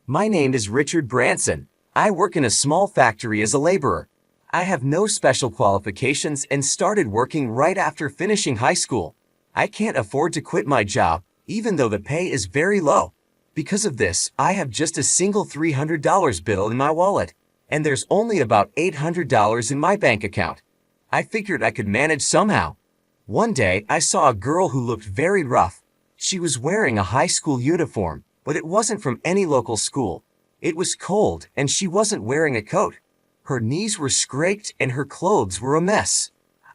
My name is Richard Branson. I work in a small factory as a laborer. I have no special qualifications and started working right after finishing high school. I can't afford to quit my job, even though the pay is very low. Because of this, I have just a single $300 bill in my wallet, and there's only about $800 in my bank account. I figured I could manage somehow. One day, I saw a girl who looked very rough. She was wearing a high school uniform, but it wasn't from any local school. It was cold, and she wasn't wearing a coat. Her knees were scraped and her clothes were a mess.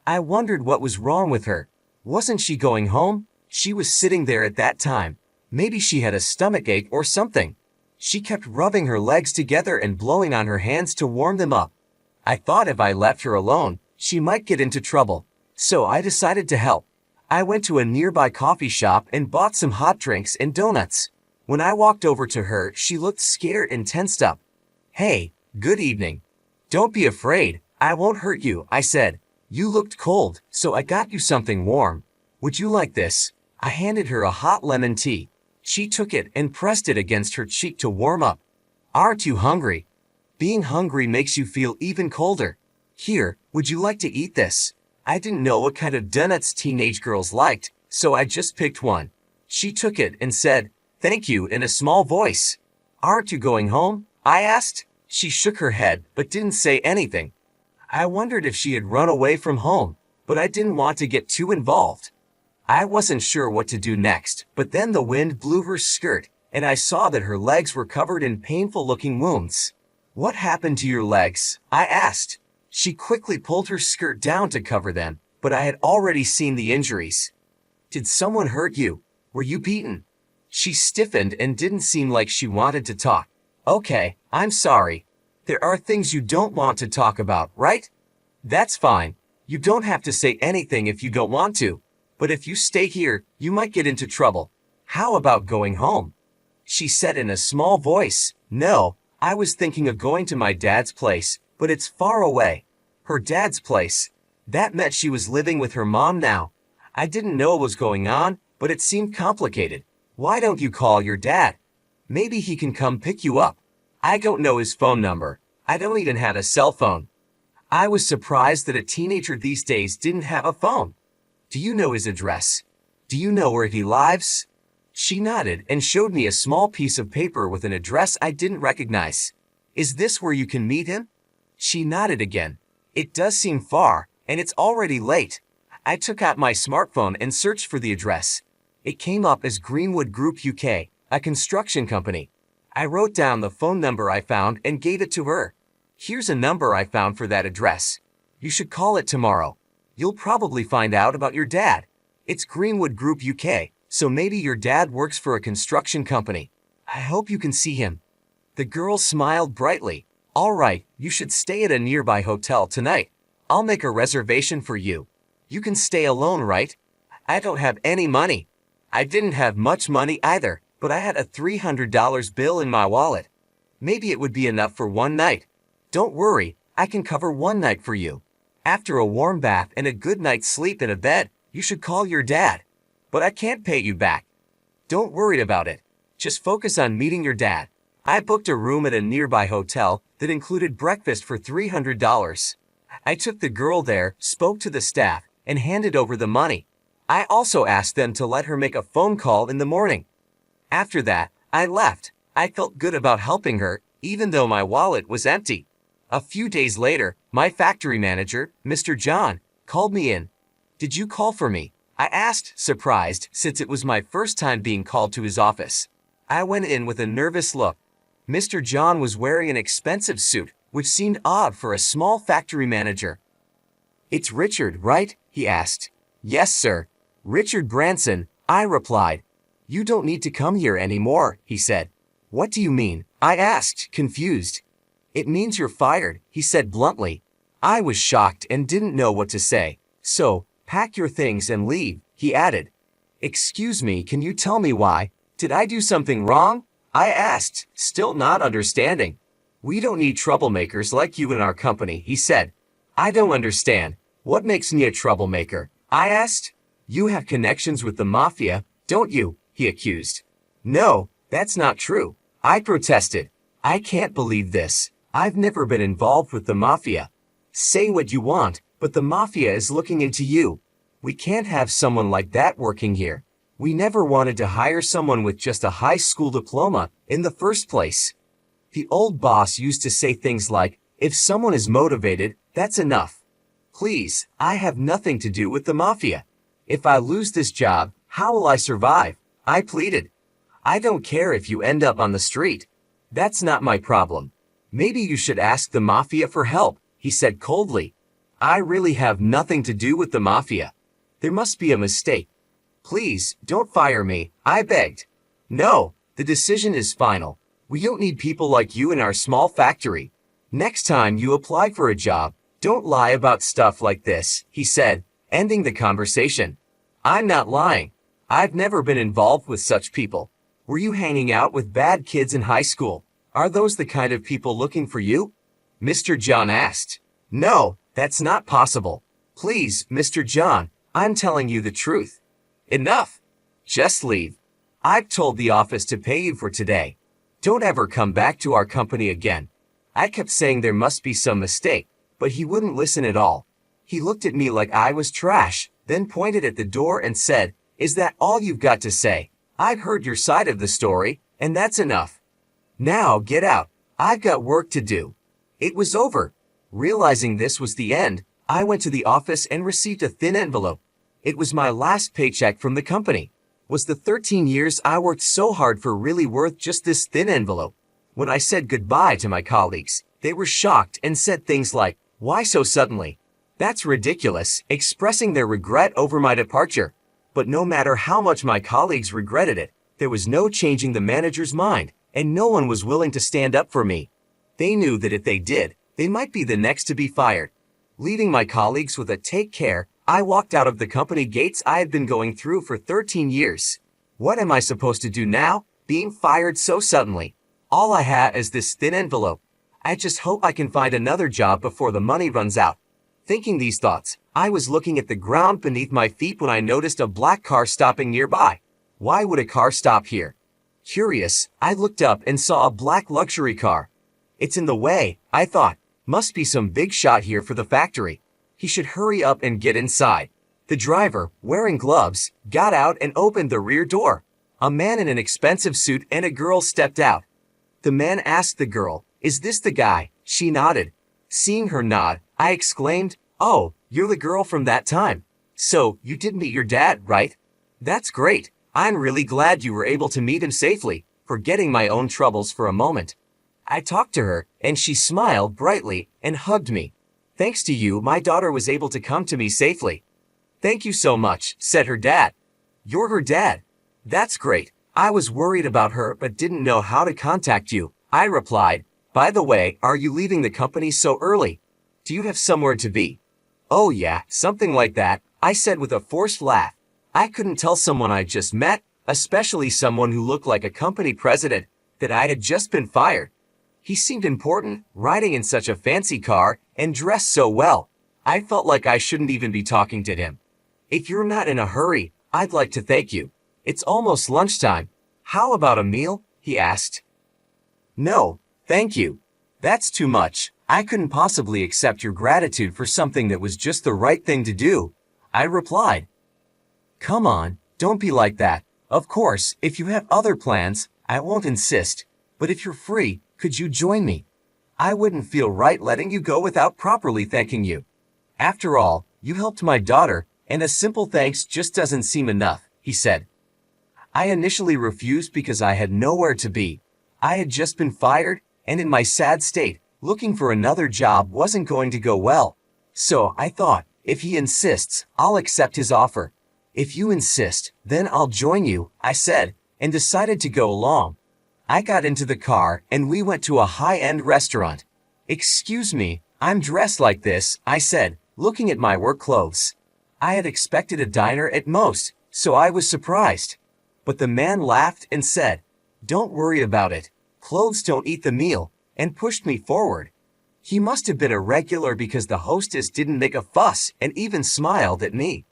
I wondered what was wrong with her. Wasn't she going home? She was sitting there at that time. Maybe she had a stomachache or something. She kept rubbing her legs together and blowing on her hands to warm them up. I thought if I left her alone, she might get into trouble. So I decided to help. I went to a nearby coffee shop and bought some hot drinks and donuts. When I walked over to her, she looked scared and tensed up. "Hey, good evening. Don't be afraid. I won't hurt you," I said. "You looked cold, so I got you something warm. Would you like this?" I handed her a hot lemon tea. She took it and pressed it against her cheek to warm up. "Aren't you hungry? Being hungry makes you feel even colder. Here, would you like to eat this?" I didn't know what kind of donuts teenage girls liked, so I just picked one. She took it and said, "Thank you," in a small voice. "Aren't you going home?" I asked. She shook her head, but didn't say anything. I wondered if she had run away from home, but I didn't want to get too involved. I wasn't sure what to do next, but then the wind blew her skirt, and I saw that her legs were covered in painful-looking wounds. "What happened to your legs?" I asked. She quickly pulled her skirt down to cover them, but I had already seen the injuries. "Did someone hurt you? Were you beaten?" She stiffened and didn't seem like she wanted to talk. "Okay, I'm sorry. There are things you don't want to talk about, right? That's fine. You don't have to say anything if you don't want to. But if you stay here, you might get into trouble. How about going home?" She said in a small voice. "No, I was thinking of going to my dad's place, but it's far away." Her dad's place. That meant she was living with her mom now. I didn't know what was going on, but it seemed complicated. "Why don't you call your dad? Maybe he can come pick you up." I don't know his phone number. I don't even have a cell phone. I was surprised that a teenager these days didn't have a phone. "Do you know his address? Do you know where he lives?" She nodded and showed me a small piece of paper with an address I didn't recognize. "Is this where you can meet him?" She nodded again. "It does seem far, and it's already late." I took out my smartphone and searched for the address. It came up as Greenwood Group UK, a construction company. I wrote down the phone number I found and gave it to her. "Here's a number I found for that address. You should call it tomorrow. You'll probably find out about your dad. It's Greenwood Group UK, so maybe your dad works for a construction company. I hope you can see him." The girl smiled brightly. "All right, you should stay at a nearby hotel tonight. I'll make a reservation for you. You can stay alone, right?" I don't have any money. I didn't have much money either, but I had a $300 bill in my wallet. Maybe it would be enough for one night. "Don't worry, I can cover one night for you. After a warm bath and a good night's sleep in a bed, you should call your dad. But I can't pay you back. Don't worry about it. Just focus on meeting your dad." I booked a room at a nearby hotel that included breakfast for $300. I took the girl there, spoke to the staff, and handed over the money. I also asked them to let her make a phone call in the morning. After that, I left. I felt good about helping her, even though my wallet was empty. A few days later, my factory manager, Mr. John, called me in. "Did you call for me?" I asked, surprised, since it was my first time being called to his office. I went in with a nervous look. Mr. John was wearing an expensive suit, which seemed odd for a small factory manager. "It's Richard, right?" he asked. "Yes, sir. Richard Branson," I replied. "You don't need to come here anymore," he said. "What do you mean?" I asked, confused. "It means you're fired," he said bluntly. I was shocked and didn't know what to say. "So, pack your things and leave," he added. "Excuse me, can you tell me why? Did I do something wrong?" I asked, still not understanding. "We don't need troublemakers like you in our company," he said. "I don't understand. What makes me a troublemaker?" I asked. "You have connections with the mafia, don't you?" he accused. "No, that's not true. I protested. I can't believe this. I've never been involved with the mafia. Say what you want, but the mafia is looking into you. We can't have someone like that working here. We never wanted to hire someone with just a high school diploma in the first place. The old boss used to say things like, if someone is motivated, that's enough. Please, I have nothing to do with the mafia. If I lose this job, how will I survive? I pleaded. I don't care if you end up on the street. That's not my problem. Maybe you should ask the mafia for help, he said coldly. I really have nothing to do with the mafia. There must be a mistake. Please, don't fire me, I begged. No, the decision is final. We don't need people like you in our small factory. Next time you apply for a job, don't lie about stuff like this, he said, ending the conversation. I'm not lying. I've never been involved with such people. Were you hanging out with bad kids in high school? Are those the kind of people looking for you? Mr. John asked. No, that's not possible. Please, Mr. John, I'm telling you the truth. Enough. Just leave. I've told the office to pay you for today. Don't ever come back to our company again. I kept saying there must be some mistake, but he wouldn't listen at all. He looked at me like I was trash, then pointed at the door and said, Is that all you've got to say? I've heard your side of the story, and that's enough. Now get out. I've got work to do. It was over. Realizing this was the end, I went to the office and received a thin envelope. It was my last paycheck from the company. Was the 13 years I worked so hard for really worth just this thin envelope? When I said goodbye to my colleagues, they were shocked and said things like, Why so suddenly? That's ridiculous, expressing their regret over my departure. But no matter how much my colleagues regretted it, there was no changing the manager's mind, and no one was willing to stand up for me. They knew that if they did, they might be the next to be fired. Leaving my colleagues with a take care, I walked out of the company gates I had been going through for 13 years. What am I supposed to do now, being fired so suddenly? All I have is this thin envelope. I just hope I can find another job before the money runs out. Thinking these thoughts, I was looking at the ground beneath my feet when I noticed a black car stopping nearby. Why would a car stop here? Curious, I looked up and saw a black luxury car. It's in the way, I thought. Must be some big shot here for the factory. He should hurry up and get inside. The driver, wearing gloves, got out and opened the rear door. A man in an expensive suit and a girl stepped out. The man asked the girl, Is this the guy? She nodded. Seeing her nod, I exclaimed, Oh, you're the girl from that time. So, you did meet your dad, right? That's great. I'm really glad you were able to meet him safely, forgetting my own troubles for a moment. I talked to her, and she smiled brightly and hugged me. Thanks to you, my daughter was able to come to me safely. Thank you so much, said her dad. You're her dad. That's great. I was worried about her but didn't know how to contact you, I replied. By the way, are you leaving the company so early? Do you have somewhere to be? Oh yeah, something like that, I said with a forced laugh. I couldn't tell someone I just met, especially someone who looked like a company president, that I had just been fired. He seemed important, riding in such a fancy car, and dressed so well. I felt like I shouldn't even be talking to him. If you're not in a hurry, I'd like to thank you. It's almost lunchtime. How about a meal? He asked. No, thank you. That's too much. I couldn't possibly accept your gratitude for something that was just the right thing to do, I replied. Come on, don't be like that. Of course, if you have other plans, I won't insist. But if you're free, could you join me? I wouldn't feel right letting you go without properly thanking you. After all, you helped my daughter, and a simple thanks just doesn't seem enough, he said. I initially refused because I had nowhere to be. I had just been fired, and in my sad state, looking for another job wasn't going to go well. So I thought, if he insists, I'll accept his offer. If you insist, then I'll join you, I said, and decided to go along. I got into the car and we went to a high-end restaurant. Excuse me, I'm dressed like this, I said, looking at my work clothes. I had expected a diner at most, so I was surprised. But the man laughed and said, Don't worry about it. Clothes don't eat the meal, and pushed me forward. He must have been a regular because the hostess didn't make a fuss and even smiled at me.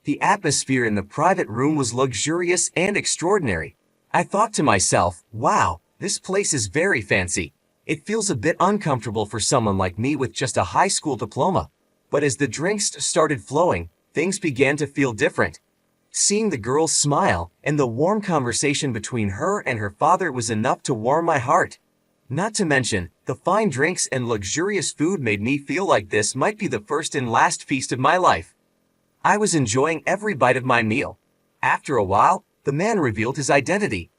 The atmosphere in the private room was luxurious and extraordinary. I thought to myself, wow, This place is very fancy. It feels a bit uncomfortable for someone like me with just a high school diploma. But as the drinks started flowing, things began to feel different. Seeing the girl smile and the warm conversation between her and her father was enough to warm my heart. Not to mention, the fine drinks and luxurious food made me feel like this might be the first and last feast of my life. I was enjoying every bite of my meal. After a while, the man revealed his identity.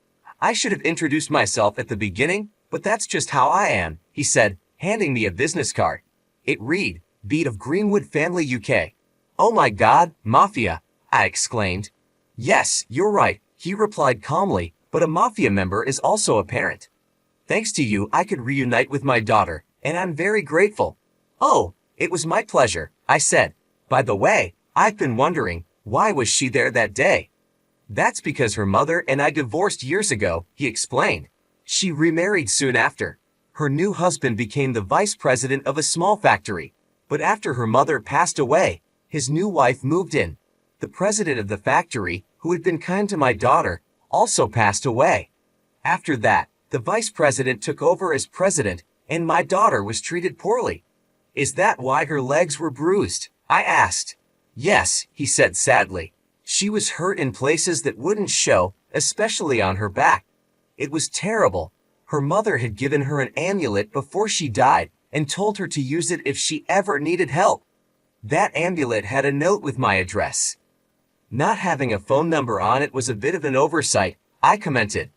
I should have introduced myself at the beginning, but that's just how I am, he said, handing me a business card. It read, Beat of Greenwood Family UK. Oh my God, Mafia, I exclaimed. Yes, you're right, he replied calmly, but a Mafia member is also a parent. Thanks to you, I could reunite with my daughter, and I'm very grateful. Oh, it was my pleasure, I said. By the way, I've been wondering, why was she there that day? That's because her mother and I divorced years ago, he explained. She remarried soon after. Her new husband became the vice president of a small factory. But after her mother passed away, his new wife moved in. The president of the factory, who had been kind to my daughter, also passed away. After that, the vice president took over as president, and my daughter was treated poorly. Is that why her legs were bruised? I asked. Yes, he said sadly. She was hurt in places that wouldn't show, especially on her back. It was terrible. Her mother had given her an amulet before she died and told her to use it if she ever needed help. That amulet had a note with my address. Not having a phone number on it was a bit of an oversight, I commented.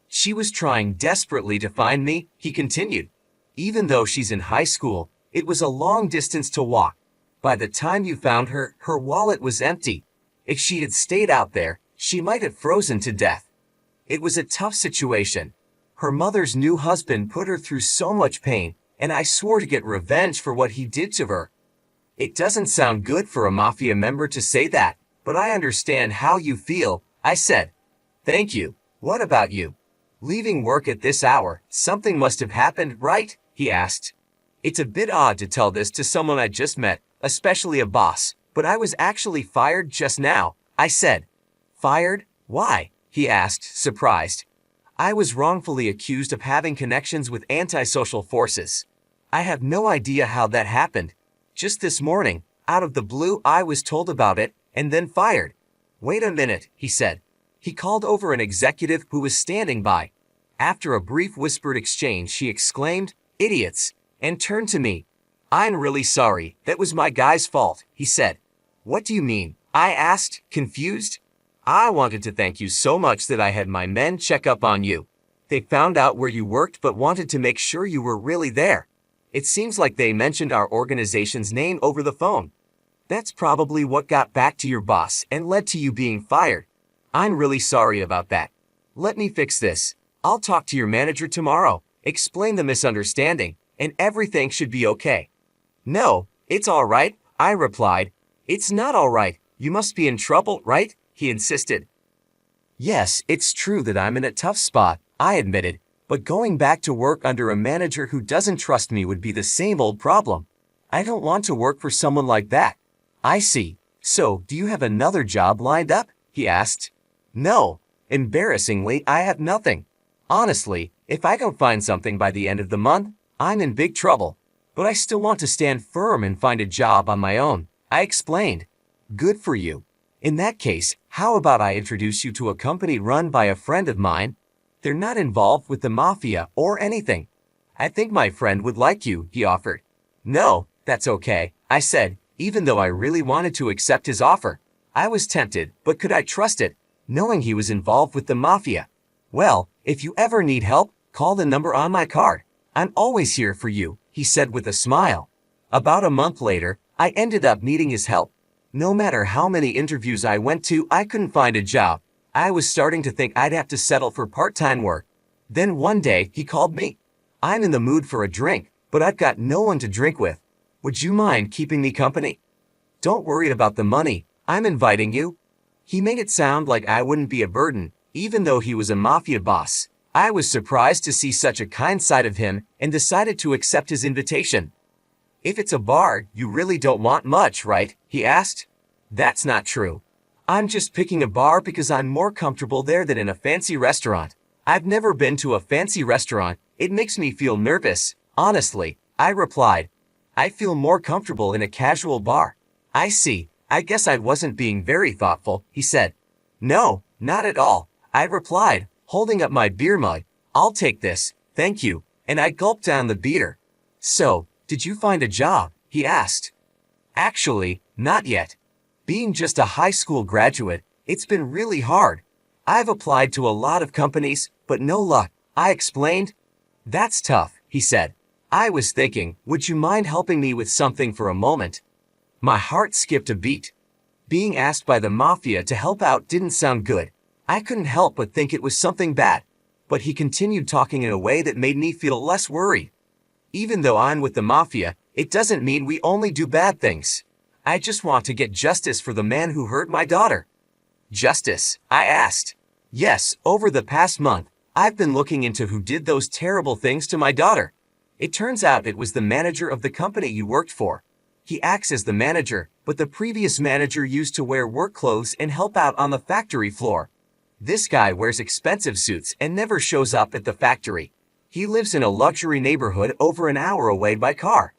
She was trying desperately to find me, he continued. Even though she's in high school, it was a long distance to walk. By the time you found her, her wallet was empty. If she had stayed out there, she might have frozen to death. It was a tough situation. Her mother's new husband put her through so much pain, and I swore to get revenge for what he did to her. It doesn't sound good for a Mafia member to say that, but I understand how you feel, I said. Thank you. What about you? Leaving work at this hour, something must have happened, right? He asked. It's a bit odd to tell this to someone I just met, especially a boss, but I was actually fired just now, I said. Fired? Why? He asked, surprised. I was wrongfully accused of having connections with antisocial forces. I have no idea how that happened. Just this morning, out of the blue, I was told about it, and then fired. Wait a minute, he said. He called over an executive who was standing by. After a brief whispered exchange, she exclaimed, Idiots, and turned to me. I'm really sorry, that was my guy's fault, he said. What do you mean? I asked, confused. I wanted to thank you so much that I had my men check up on you. They found out where you worked but wanted to make sure you were really there. It seems like they mentioned our organization's name over the phone. That's probably what got back to your boss and led to you being fired. I'm really sorry about that. Let me fix this. I'll talk to your manager tomorrow, explain the misunderstanding, and everything should be okay. No, it's all right, I replied. It's not all right. You must be in trouble, right? He insisted. Yes, it's true that I'm in a tough spot, I admitted, but going back to work under a manager who doesn't trust me would be the same old problem. I don't want to work for someone like that. I see. So, do you have another job lined up? He asked. No. Embarrassingly, I have nothing. Honestly, if I don't find something by the end of the month, I'm in big trouble. But I still want to stand firm and find a job on my own, I explained. Good for you. In that case, how about I introduce you to a company run by a friend of mine? They're not involved with the mafia or anything. I think my friend would like you, he offered. No, that's okay, I said, even though I really wanted to accept his offer. I was tempted, but could I trust it, knowing he was involved with the mafia? Well, if you ever need help, call the number on my card. I'm always here for you, he said with a smile. About a month later, I ended up needing his help. No matter how many interviews I went to, I couldn't find a job. I was starting to think I'd have to settle for part-time work. Then one day, he called me. I'm in the mood for a drink, but I've got no one to drink with. Would you mind keeping me company? Don't worry about the money. I'm inviting you. He made it sound like I wouldn't be a burden, even though he was a mafia boss. I was surprised to see such a kind side of him and decided to accept his invitation. If it's a bar, you really don't want much, right? He asked. That's not true. I'm just picking a bar because I'm more comfortable there than in a fancy restaurant. I've never been to a fancy restaurant. It makes me feel nervous. Honestly, I replied. I feel more comfortable in a casual bar. I see. I guess I wasn't being very thoughtful, he said. No, not at all, I replied, holding up my beer mug. I'll take this, thank you, and I gulped down the beer. So, did you find a job? He asked. Actually, not yet. Being just a high school graduate, it's been really hard. I've applied to a lot of companies, but no luck, I explained. That's tough, he said. I was thinking, would you mind helping me with something for a moment? My heart skipped a beat. Being asked by the mafia to help out didn't sound good. I couldn't help but think it was something bad. But he continued talking in a way that made me feel less worried. Even though I'm with the mafia, it doesn't mean we only do bad things. I just want to get justice for the man who hurt my daughter. Justice? I asked. Yes, over the past month, I've been looking into who did those terrible things to my daughter. It turns out it was the manager of the company you worked for. He acts as the manager, but the previous manager used to wear work clothes and help out on the factory floor. This guy wears expensive suits and never shows up at the factory. He lives in a luxury neighborhood over an hour away by car.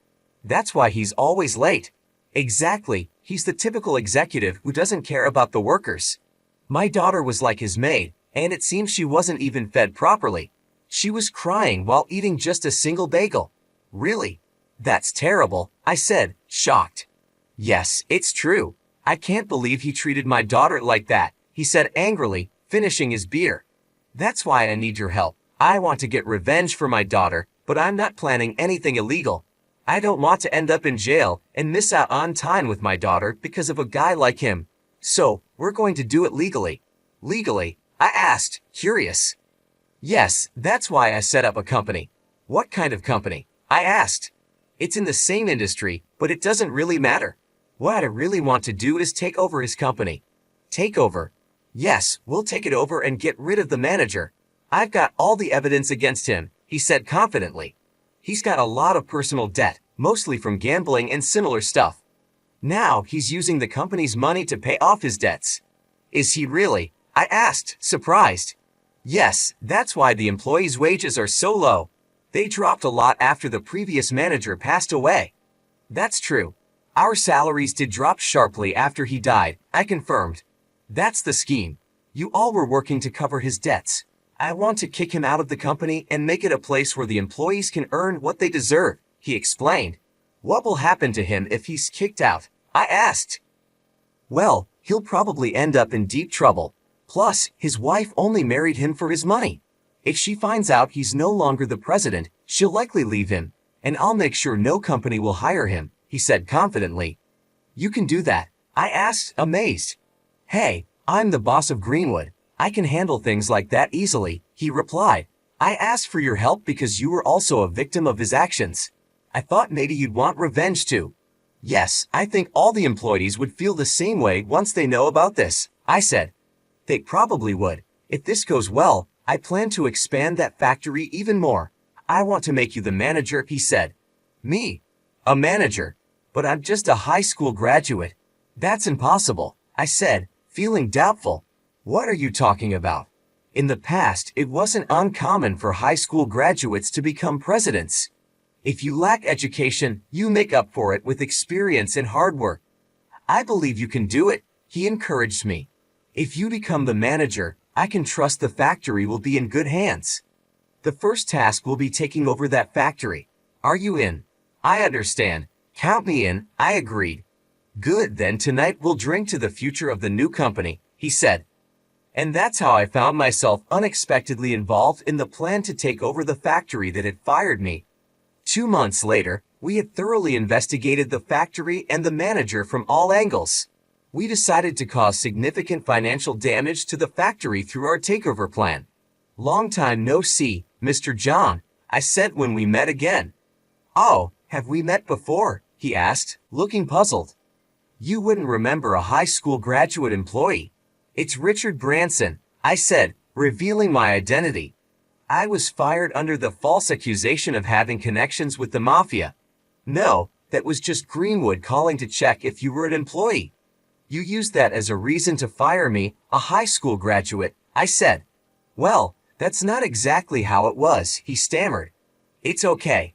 That's why he's always late. Exactly, he's the typical executive who doesn't care about the workers. My daughter was like his maid, and it seems she wasn't even fed properly. She was crying while eating just a single bagel. Really? That's terrible, I said, shocked. Yes, it's true. I can't believe he treated my daughter like that, he said angrily, finishing his beer. That's why I need your help. I want to get revenge for my daughter, but I'm not planning anything illegal. I don't want to end up in jail and miss out on time with my daughter because of a guy like him. So, we're going to do it legally. Legally? I asked, curious. Yes, that's why I set up a company. What kind of company? I asked. It's in the same industry, but it doesn't really matter. What I really want to do is take over his company. Take over? Yes, we'll take it over and get rid of the manager. I've got all the evidence against him, he said confidently. He's got a lot of personal debt, mostly from gambling and similar stuff. Now he's using the company's money to pay off his debts. Is he really? I asked, surprised. Yes, that's why the employees' wages are so low. They dropped a lot after the previous manager passed away. That's true. Our salaries did drop sharply after he died, I confirmed. That's the scheme. You all were working to cover his debts. I want to kick him out of the company and make it a place where the employees can earn what they deserve, he explained. What will happen to him if he's kicked out? I asked. Well, he'll probably end up in deep trouble. Plus, his wife only married him for his money. If she finds out he's no longer the president, she'll likely leave him, and I'll make sure no company will hire him, he said confidently. You can do that? I asked, amazed. Hey, I'm the boss of Greenwood. I can handle things like that easily, he replied. I asked for your help because you were also a victim of his actions. I thought maybe you'd want revenge too. Yes, I think all the employees would feel the same way once they know about this, I said. They probably would. If this goes well, I plan to expand that factory even more. I want to make you the manager, he said. Me? A manager? But I'm just a high school graduate. That's impossible, I said, feeling doubtful. What are you talking about? In the past, it wasn't uncommon for high school graduates to become presidents. If you lack education, you make up for it with experience and hard work. I believe you can do it, he encouraged me. If you become the manager, I can trust the factory will be in good hands. The first task will be taking over that factory. Are you in? I understand. Count me in, I agreed. Good, then tonight we'll drink to the future of the new company, he said. And that's how I found myself unexpectedly involved in the plan to take over the factory that had fired me. 2 months later, we had thoroughly investigated the factory and the manager from all angles. We decided to cause significant financial damage to the factory through our takeover plan. Long time no see, Mr. John, I said when we met again. Oh, have we met before? He asked, looking puzzled. You wouldn't remember a high school graduate employee. It's Richard Branson, I said, revealing my identity. I was fired under the false accusation of having connections with the mafia. No, that was just Greenwood calling to check if you were an employee. You used that as a reason to fire me, a high school graduate, I said. Well, That's not exactly how it was, he stammered. It's okay.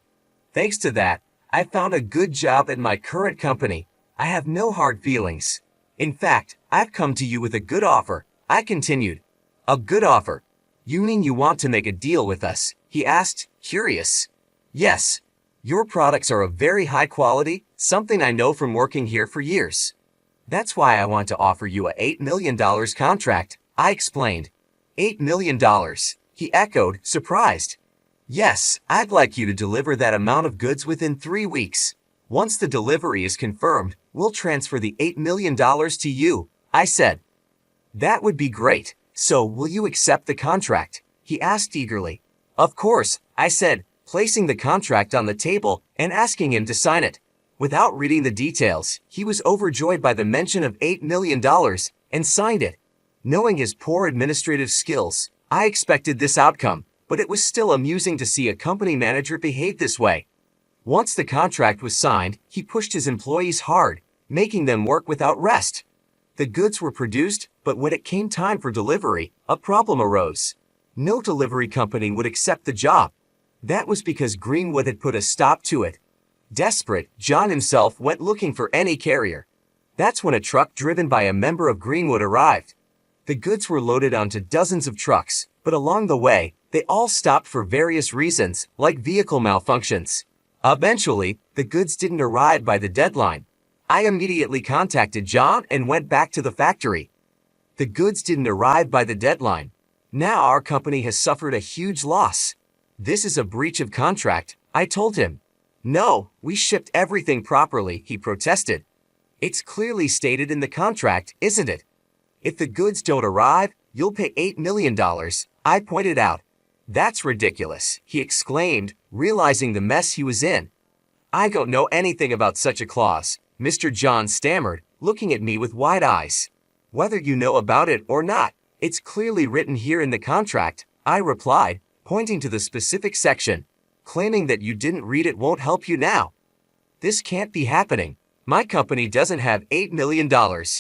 Thanks to that, I found a good job at my current company. I have no hard feelings. In fact, I've come to you with a good offer, I continued. A good offer? You mean you want to make a deal with us? He asked, curious. Yes. Your products are of very high quality, something I know from working here for years. That's why I want to offer you a $8 million contract, I explained. $8 million, he echoed, surprised. Yes, I'd like you to deliver that amount of goods within 3 weeks. Once the delivery is confirmed, we'll transfer the $8 million to you, I said. That would be great. So will you accept the contract? He asked eagerly. Of course, I said, placing the contract on the table and asking him to sign it. Without reading the details, he was overjoyed by the mention of $8 million and signed it. Knowing his poor administrative skills, I expected this outcome, but it was still amusing to see a company manager behave this way. Once the contract was signed, he pushed his employees hard, making them work without rest. The goods were produced, but when it came time for delivery, a problem arose. No delivery company would accept the job. That was because Greenwood had put a stop to it. Desperate, John himself went looking for any carrier. That's when a truck driven by a member of Greenwood arrived. The goods were loaded onto dozens of trucks, but along the way, they all stopped for various reasons, like vehicle malfunctions. Eventually, the goods didn't arrive by the deadline. I immediately contacted John and went back to the factory. The goods didn't arrive by the deadline. Now our company has suffered a huge loss. This is a breach of contract, I told him. No, we shipped everything properly, he protested. It's clearly stated in the contract, isn't it? If the goods don't arrive, you'll pay $8 million, I pointed out. That's ridiculous, he exclaimed, realizing the mess he was in. I don't know anything about such a clause, Mr. John stammered, looking at me with wide eyes. Whether you know about it or not, it's clearly written here in the contract, I replied, pointing to the specific section. Claiming that you didn't read it won't help you now. This can't be happening. My company doesn't have $8 million,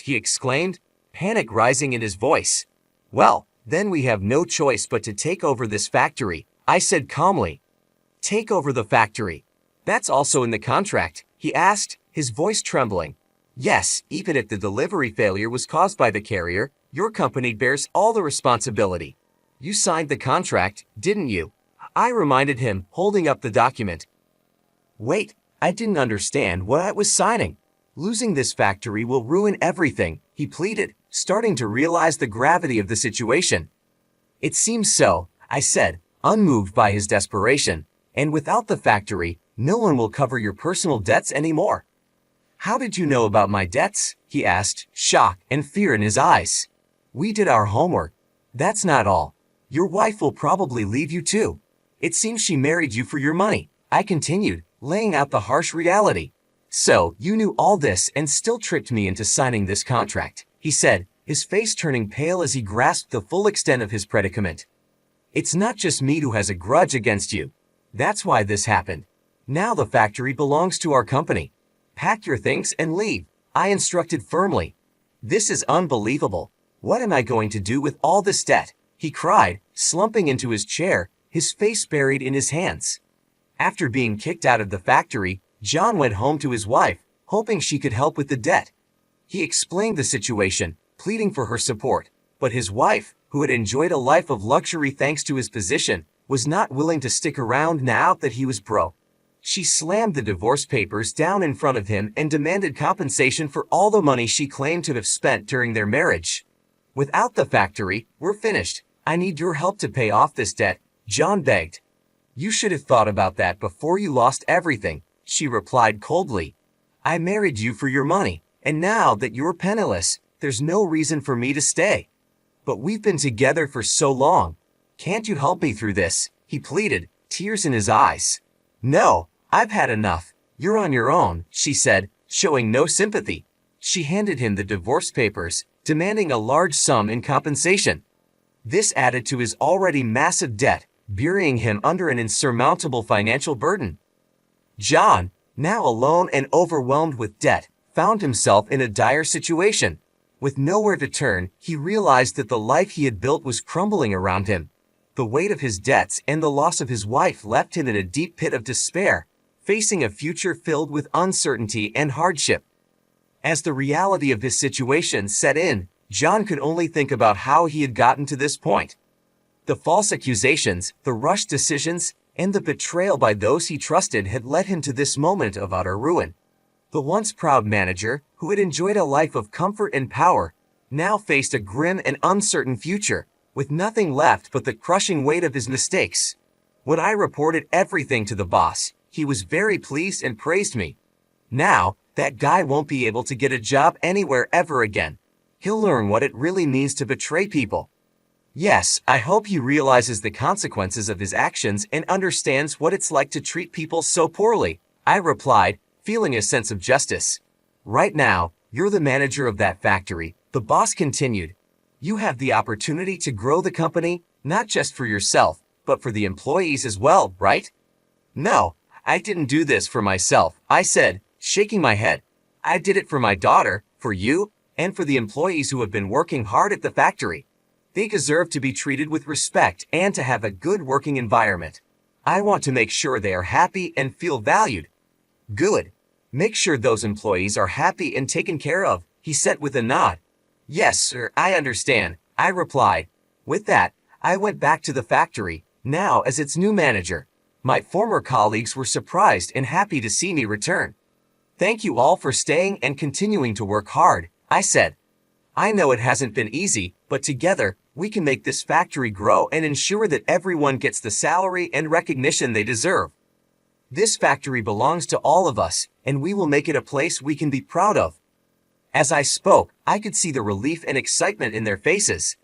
he exclaimed, panic rising in his voice. Well, then we have no choice but to take over this factory, I said calmly. Take over the factory. That's also in the contract, he asked, his voice trembling. Yes, even if the delivery failure was caused by the carrier, your company bears all the responsibility. You signed the contract, didn't you? I reminded him, holding up the document. Wait, I didn't understand what I was signing. Losing this factory will ruin everything, he pleaded, starting to realize the gravity of the situation. It seems so, I said, unmoved by his desperation, and without the factory, no one will cover your personal debts anymore. How did you know about my debts? He asked, shock and fear in his eyes. We did our homework. That's not all. Your wife will probably leave you too. It seems she married you for your money, I continued, laying out the harsh reality. So, you knew all this and still tricked me into signing this contract, he said, his face turning pale as he grasped the full extent of his predicament. It's not just me who has a grudge against you. That's why this happened. Now the factory belongs to our company. Pack your things and leave, I instructed firmly. This is unbelievable. What am I going to do with all this debt? He cried, slumping into his chair, his face buried in his hands. After being kicked out of the factory, John went home to his wife, hoping she could help with the debt. He explained the situation, pleading for her support, but his wife, who had enjoyed a life of luxury thanks to his position, was not willing to stick around now that he was broke. She slammed the divorce papers down in front of him and demanded compensation for all the money she claimed to have spent during their marriage. Without the factory, we're finished. I need your help to pay off this debt, John begged. You should have thought about that before you lost everything, she replied coldly. I married you for your money, and now that you're penniless, there's no reason for me to stay. But we've been together for so long. Can't you help me through this? He pleaded, tears in his eyes. No, I've had enough. You're on your own, she said, showing no sympathy. She handed him the divorce papers, demanding a large sum in compensation. This added to his already massive debt, burying him under an insurmountable financial burden. John, now alone and overwhelmed with debt, found himself in a dire situation. With nowhere to turn, he realized that the life he had built was crumbling around him. The weight of his debts and the loss of his wife left him in a deep pit of despair, facing a future filled with uncertainty and hardship. As the reality of his situation set in, John could only think about how he had gotten to this point. The false accusations, the rushed decisions, and the betrayal by those he trusted had led him to this moment of utter ruin. The once proud manager, who had enjoyed a life of comfort and power, now faced a grim and uncertain future, with nothing left but the crushing weight of his mistakes. When I reported everything to the boss, he was very pleased and praised me. Now, that guy won't be able to get a job anywhere ever again. He'll learn what it really means to betray people. Yes, I hope he realizes the consequences of his actions and understands what it's like to treat people so poorly, I replied, feeling a sense of justice. Right now, you're the manager of that factory, the boss continued. You have the opportunity to grow the company, not just for yourself, but for the employees as well, right? No, I didn't do this for myself, I said, shaking my head. I did it for my daughter, for you, and for the employees who have been working hard at the factory. They deserve to be treated with respect and to have a good working environment. I want to make sure they are happy and feel valued. Good. Make sure those employees are happy and taken care of, he said with a nod. Yes, sir, I understand, I replied. With that, I went back to the factory, now as its new manager. My former colleagues were surprised and happy to see me return. Thank you all for staying and continuing to work hard, I said. I know it hasn't been easy, but together, we can make this factory grow and ensure that everyone gets the salary and recognition they deserve. This factory belongs to all of us, and we will make it a place we can be proud of. As I spoke, I could see the relief and excitement in their faces.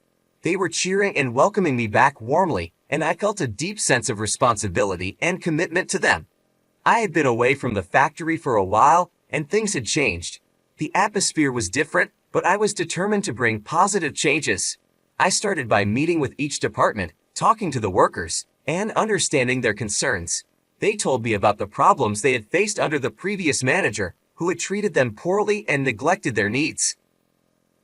They were cheering and welcoming me back warmly, and I felt a deep sense of responsibility and commitment to them. I had been away from the factory for a while, and things had changed. The atmosphere was different, but I was determined to bring positive changes. I started by meeting with each department, talking to the workers, and understanding their concerns. They told me about the problems they had faced under the previous manager, who had treated them poorly and neglected their needs.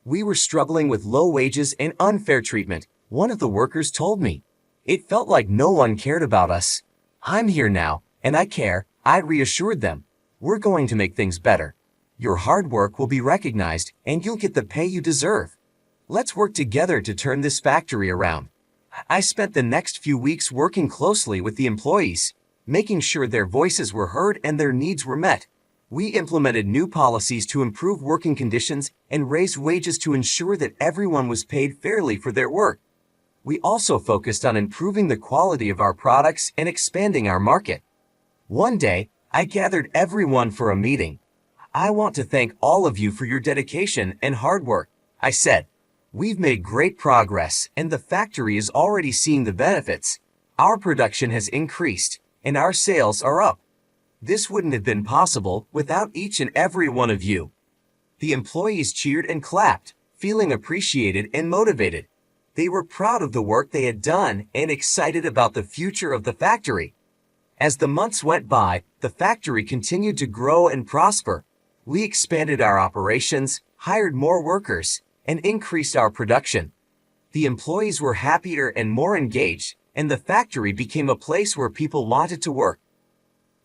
We were struggling with low wages and unfair treatment, one of the workers told me. It felt like no one cared about us. I'm here now, and I care, I reassured them. We're going to make things better. Your hard work will be recognized, and you'll get the pay you deserve. Let's work together to turn this factory around. I spent the next few weeks working closely with the employees, making sure their voices were heard and their needs were met. We implemented new policies to improve working conditions and raise wages to ensure that everyone was paid fairly for their work. We also focused on improving the quality of our products and expanding our market. One day, I gathered everyone for a meeting. I want to thank all of you for your dedication and hard work, I said. We've made great progress and the factory is already seeing the benefits. Our production has increased and our sales are up. This wouldn't have been possible without each and every one of you. The employees cheered and clapped, feeling appreciated and motivated. They were proud of the work they had done and excited about the future of the factory. As the months went by, the factory continued to grow and prosper. We expanded our operations, hired more workers, and increased our production. The employees were happier and more engaged, and the factory became a place where people wanted to work.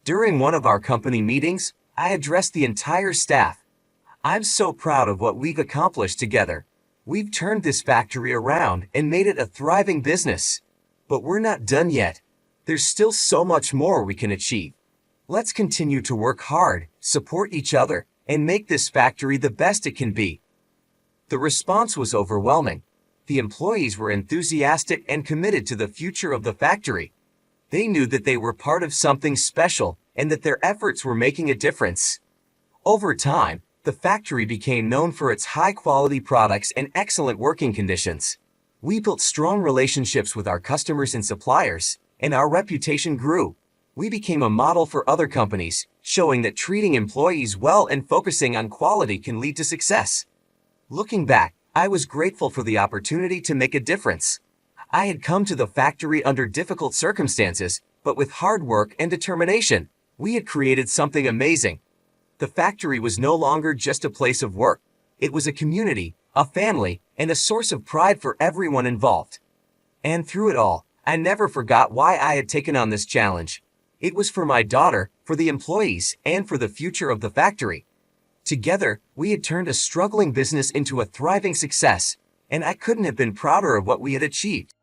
During one of our company meetings, I addressed the entire staff. I'm so proud of what we've accomplished together. We've turned this factory around and made it a thriving business. But we're not done yet. There's still so much more we can achieve. Let's continue to work hard, support each other, and make this factory the best it can be. The response was overwhelming. The employees were enthusiastic and committed to the future of the factory. They knew that they were part of something special and that their efforts were making a difference. Over time, the factory became known for its high-quality products and excellent working conditions. We built strong relationships with our customers and suppliers, and our reputation grew. We became a model for other companies, showing that treating employees well and focusing on quality can lead to success. Looking back, I was grateful for the opportunity to make a difference. I had come to the factory under difficult circumstances, but with hard work and determination, we had created something amazing. The factory was no longer just a place of work. It was a community, a family, and a source of pride for everyone involved. And through it all, I never forgot why I had taken on this challenge. It was for my daughter, for the employees, and for the future of the factory. Together, we had turned a struggling business into a thriving success, and I couldn't have been prouder of what we had achieved.